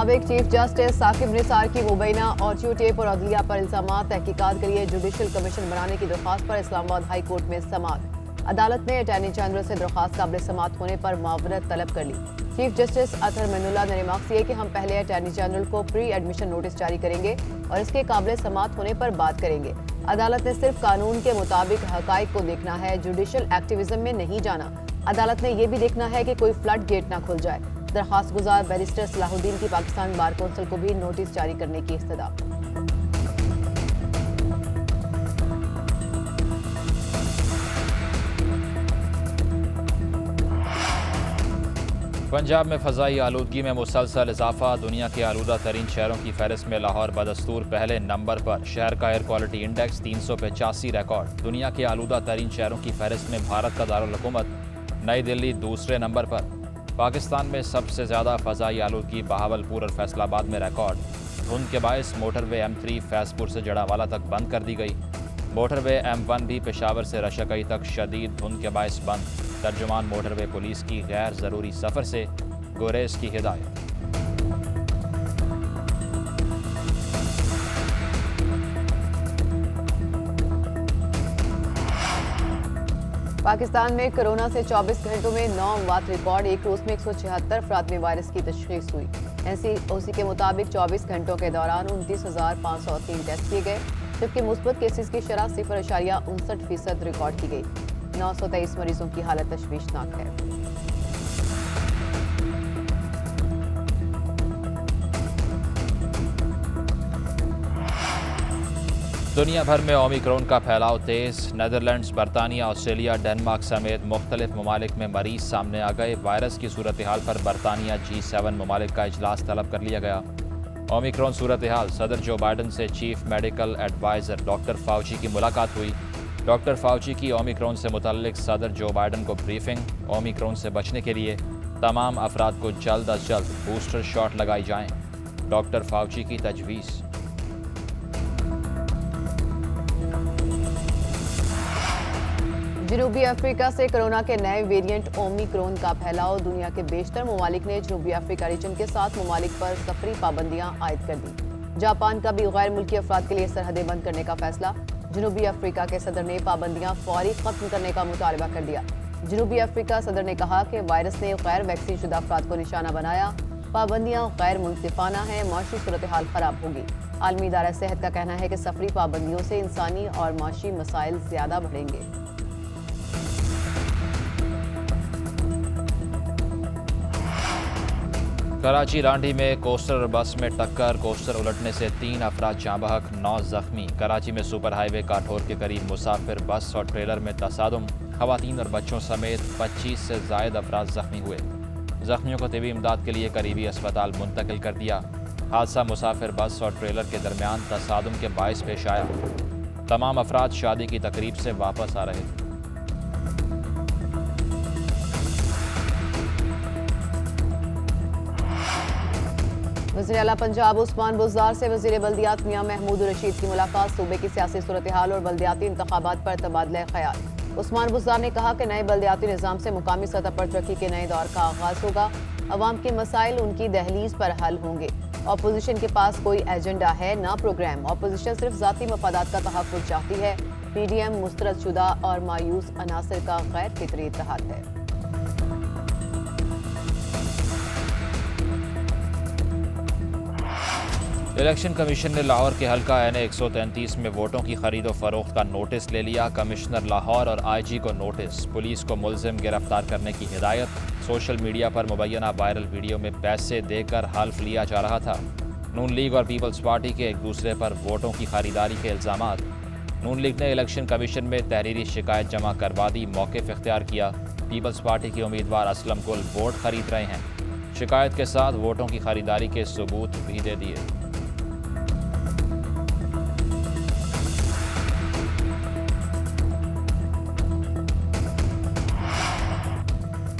मुताबिक chief justice Saqib Nisar की मुबैना audio tape और अदलिया पर इल्जामात तहकीकात के लिए जुडिशल कमीशन बनाने की दरख्वास्त पर इस्लामाबाद हाई कोर्ट में समाअत। अदालत ने अटॉर्नी जनरल से दरख्वास्त काबिल समाअत होने पर मावरत तलब कर ली। चीफ जस्टिस अतहर मैनुल्लाह ने रिमार्क किए कि हम पहले अटॉर्नी जनरल को प्री एडमिशन नोटिस जारी करेंगे और इसके काबिल समाअत होने पर बात करेंगे। अदालत ने सिर्फ कानून के मुताबिक हकाइक को देखना है, जुडिशल एक्टिविज्म में नहीं जाना। अदालत ने यह भी देखना है कि कोई फ्लड गेट न खुल जाए। दरखास्त गुजार बैरिस्टर सलाहुद्दीन की पाकिस्तान बार कौंसिल को भी नोटिस जारी करने की इस्तदा। पंजाब में फ़ज़ाई आलूदगी में मुसलसल इजाफा। दुनिया के आलूदा तरीन शहरों की फहरिस्त में लाहौर बदस्तूर पहले नंबर पर। शहर का एयर क्वालिटी इंडेक्स 385 रिकॉर्ड। दुनिया के आलूदा तरीन शहरों की फहरिस्त में भारत का दारुल हुकूमत नई दिल्ली दूसरे नंबर पर। पाकिस्तान में सबसे ज़्यादा फ़ज़ाई आलूदगी बहावलपुर और फैसलाबाद में रिकॉर्ड। धुंध के बायस मोटरवे M3 फैज़पुर से जड़ावाला तक बंद कर दी गई। मोटरवे M1 भी पेशावर से रशकई तक शदीद धुंध के बायस बंद। तर्जुमान मोटरवे पुलिस की गैर ज़रूरी सफ़र से गुरेज की हिदायत। पाकिस्तान में कोरोना से 24 घंटों में 9 अमवात रिकॉर्ड। एक रोज में 176 अफराद में वायरस की तशखीस हुई। NCOC के मुताबिक 24 घंटों के दौरान 29,503 टेस्ट किए गए, जबकि मुस्बत केसेस की शरह 0.59% रिकॉर्ड की गई। 923 मरीजों की हालत तशवीशनाक है। दुनिया भर में ओमिक्रॉन का फैलाव तेज़। नीदरलैंड्स, बरतानिया, ऑस्ट्रेलिया, डेनमार्क समेत मुख्तलिफ ममालिक में मरीज सामने आ गए। वायरस की सूरत हाल पर बरतानिया G7 ममालिक का इजलास तलब कर लिया गया। ओमिक्रॉन सूरत हाल। सदर जो बाइडन से chief medical adviser doctor Fauci की मुलाकात हुई। डॉक्टर फाउची की ओमिक्रॉन से मुतल्लिक सदर जो बाइडन को ब्रीफिंग। ओमिक्रॉन से बचने के लिए तमाम अफराद को जल्द अज जल्द बूस्टर शॉट लगाई जाएँ, डॉक्टर फाउची की तजवीज़। जनूबी अफ्रीका से कोरोना के नए वेरिएंट ओमिक्रॉन का फैलाव। दुनिया के बेशतर ममालिक ने जनूबी अफ्रीका रीजन के 7 ममालिक पर सफरी पाबंदियां आयद कर दी। जापान का भी गैर मुल्की अफराद के लिए सरहदें बंद करने का फैसला। जनूबी अफ्रीका के सदर ने पाबंदियां फौरी खत्म करने का मुतालबा कर दिया। जनूबी अफ्रीका सदर ने कहा कि वायरस ने गैर वैक्सीन शुदा अफराद को निशाना बनाया। पाबंदियां गैर मुनसिफाना है, माशी सूरत हाल खराब होगी। आलमी इदारा सेहत का कहना है कि सफरी पाबंदियों से इंसानी और माशी मसाइल ज्यादा बढ़ेंगे। कराची रांडी में कोस्टर और बस में टक्कर। कोस्टर उलटने से 3 अफराद जाँ बहक, 9 जख्मी। कराची में सुपर हाईवे काठोर के करीब मुसाफिर बस और ट्रेलर में तसादुम। खवातीन और बच्चों समेत 25 से जायद अफराद जख्मी हुए। जख्मियों को तिबी इमदाद के लिए करीबी अस्पताल मुंतकिल कर दिया। हादसा मुसाफिर बस और ट्रेलर के दरमियान तसादुम के बायस पेश आया। तमाम अफराद शादी की तकरीब से वापस आ रहे थे। वज़ीर आला पंजाब उस्मान बुज़दार से वज़ीर बल्दियात मियां महमूद रशीद की मुलाकात। सूबे की सियासी सूरत हाल और बल्दियाती इंतखाबात पर तबादला ख्याल। उस्मान बुज़दार ने कहा कि नए बल्दियाती निज़ाम से मुकामी सतह पर तरक्की के नए दौर का आगाज होगा। अवाम के मसाइल उनकी दहलीज पर हल होंगे। अपोजिशन के पास कोई एजेंडा है ना प्रोग्राम। अपोजिशन सिर्फ ज़ाती मफादात का तहफ़्फ़ुज़ चाहती है। PDM मुस्तरद शुदा और मायूस अनासर का गैर फितरी इत्तेहाद है। इलेक्शन कमीशन ने लाहौर के हल्का NA 133 में वोटों की खरीदो फरोख्त का नोटिस ले लिया। कमिश्नर लाहौर और IG को नोटिस। पुलिस को मुलजिम गिरफ्तार करने की हिदायत। सोशल मीडिया पर मुबैना वायरल वीडियो में पैसे देकर हल्फ लिया जा रहा था। नून लीग और पीपल्स पार्टी के एक दूसरे पर वोटों की खरीदारी के इल्ज़ामात। नून लीग ने इलेक्शन कमीशन में तहरीरी शिकायत जमा करवा दी, मौक़िफ़ इख्तियार किया। पीपल्स पार्टी के उम्मीदवार असलम कुल वोट खरीद रहे हैं। शिकायत के साथ वोटों की खरीदारी के सबूत भी दे दिए।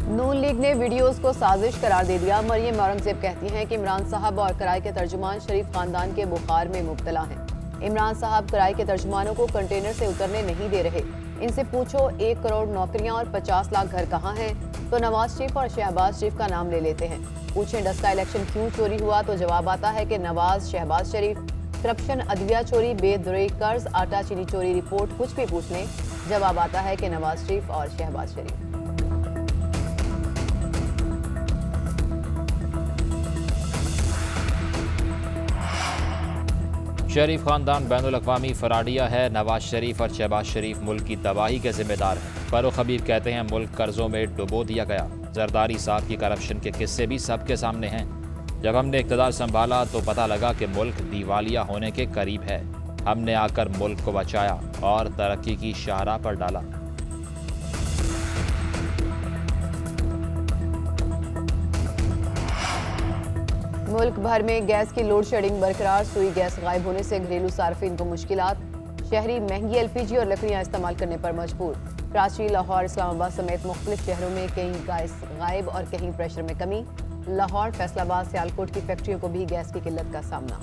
नून लीग ने वीडियोस को साजिश करार दे दिया। मरियम औरंगजेब कहती हैं कि इमरान साहब और कराई के तर्जुमान शरीफ खानदान के बुखार में मुब्तला हैं। इमरान साहब कराई के तर्जुमानों को कंटेनर से उतरने नहीं दे रहे। इनसे पूछो 1 करोड़ नौकरियां और 50 लाख घर कहाँ हैं। तो नवाज शरीफ और शहबाज शरीफ का नाम ले लेते हैं। पूछें 10 का इलेक्शन क्यों चोरी हुआ तो जवाब आता है कि नवाज, शहबाज शरीफ, करप्शन, अदविया चोरी, बेदुरई कर्ज, आटा चीनी चोरी रिपोर्ट कुछ भी पूछ लें, जवाब आता है कि नवाज शरीफ और शहबाज शरीफ। शरीफ खानदान बैनुल-अक़वामी फराडिया है। नवाज शरीफ और शहबाज शरीफ मुल्क की तबाही के जिम्मेदार हैं। फ़ारूक हबीब कहते हैं मुल्क कर्जों में डुबो दिया गया। जरदारी साहब की करप्शन के किस्से भी सबके सामने हैं। जब हमने इक़्तिदार संभाला तो पता लगा कि मुल्क दिवालिया होने के करीब है। हमने आकर मुल्क को बचाया और तरक्की की शाहराह पर डाला। मुल्क भर में गैस की लोड शेडिंग बरकरार। सुई गैस गायब होने से घरेलू सार्फिन को मुश्किलात। शहरी महंगी LPG और लकड़ियां इस्तेमाल करने पर मजबूर। कराची, लाहौर, इस्लामाबाद समेत मुख्तलिफ शहरों में कहीं गैस गायब और कहीं प्रेशर में कमी। लाहौर, फैसलाबाद, सियालकोट की फैक्ट्रियों को भी गैस की किल्लत का सामना।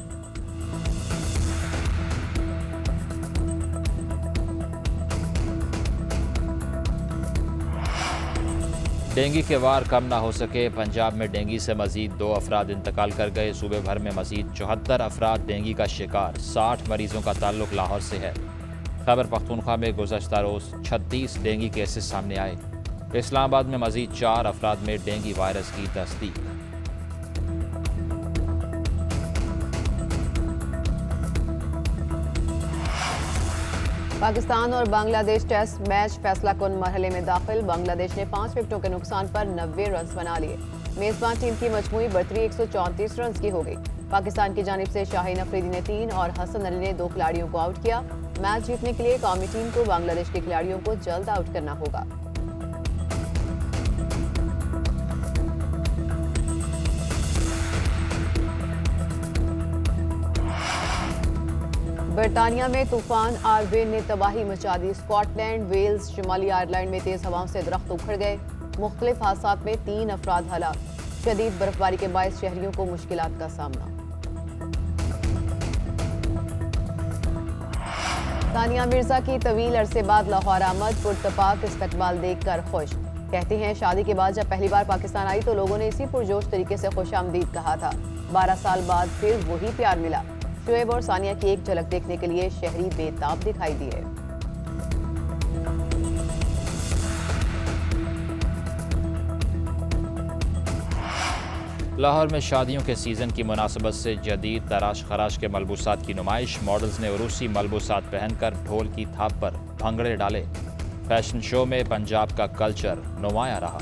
डेंगू के वार कम ना हो सके। पंजाब में डेंगू से मजीद 2 अफराद इंतकाल कर गए। सूबे भर में मजीद 74 अफराद डेंगू का शिकार। 60 मरीजों का ताल्लुक लाहौर से है। खैबर पख्तूनख्वा में गुज़श्ता रोज़ 36 डेंगू केसेस सामने आए। इस्लामाबाद में मजीद 4 अफराद में डेंगू वायरस की तस्दीक। पाकिस्तान और बांग्लादेश टेस्ट मैच फैसला कुन मरहले में दाखिल। बांग्लादेश ने 5 विकेटों के नुकसान पर 90 रन बना लिए। मेजबान टीम की मजमूई बढ़तरी 134 रन की हो गई। पाकिस्तान की जानिब से शाहीन अफरीदी ने 3 और हसन अली ने 2 खिलाड़ियों को आउट किया। मैच जीतने के लिए कौमी टीम को बांग्लादेश के खिलाड़ियों को जल्द आउट करना होगा। बरतानिया में तूफान आरवेन ने तबाही मचा दी। स्कॉटलैंड, वेल्स, शुमाली आयरलैंड में तेज हवाओं से दरख्त उखड़ गए। मुख्तलिफ हादसात में 3 अफराद हलाक। शदीद बर्फबारी के बायस शहरियों को मुश्किलात का सामना। तानिया मिर्जा की तवील अरसे बाद लाहौर आमद। पुरतपाक इस्तकबाल देखकर खुश। कहती हैं शादी के बाद जब पहली बार पाकिस्तान आई तो लोगों ने इसी पुरजोश तरीके से खुशामदीद कहा था। 12 साल बाद फिर वही प्यार मिला। शुएब और सानिया की एक झलक देखने के लिए शहरी बेताब दिखाई दिए। लाहौर में शादियों के सीज़न की मुनासबत से जदीद तराश खराश के मलबूसात की नुमाइश। मॉडल्स ने उरूसी मलबूसात पहनकर ढोल की थाप पर भंगड़े डाले। फैशन शो में पंजाब का कल्चर नुमाया रहा।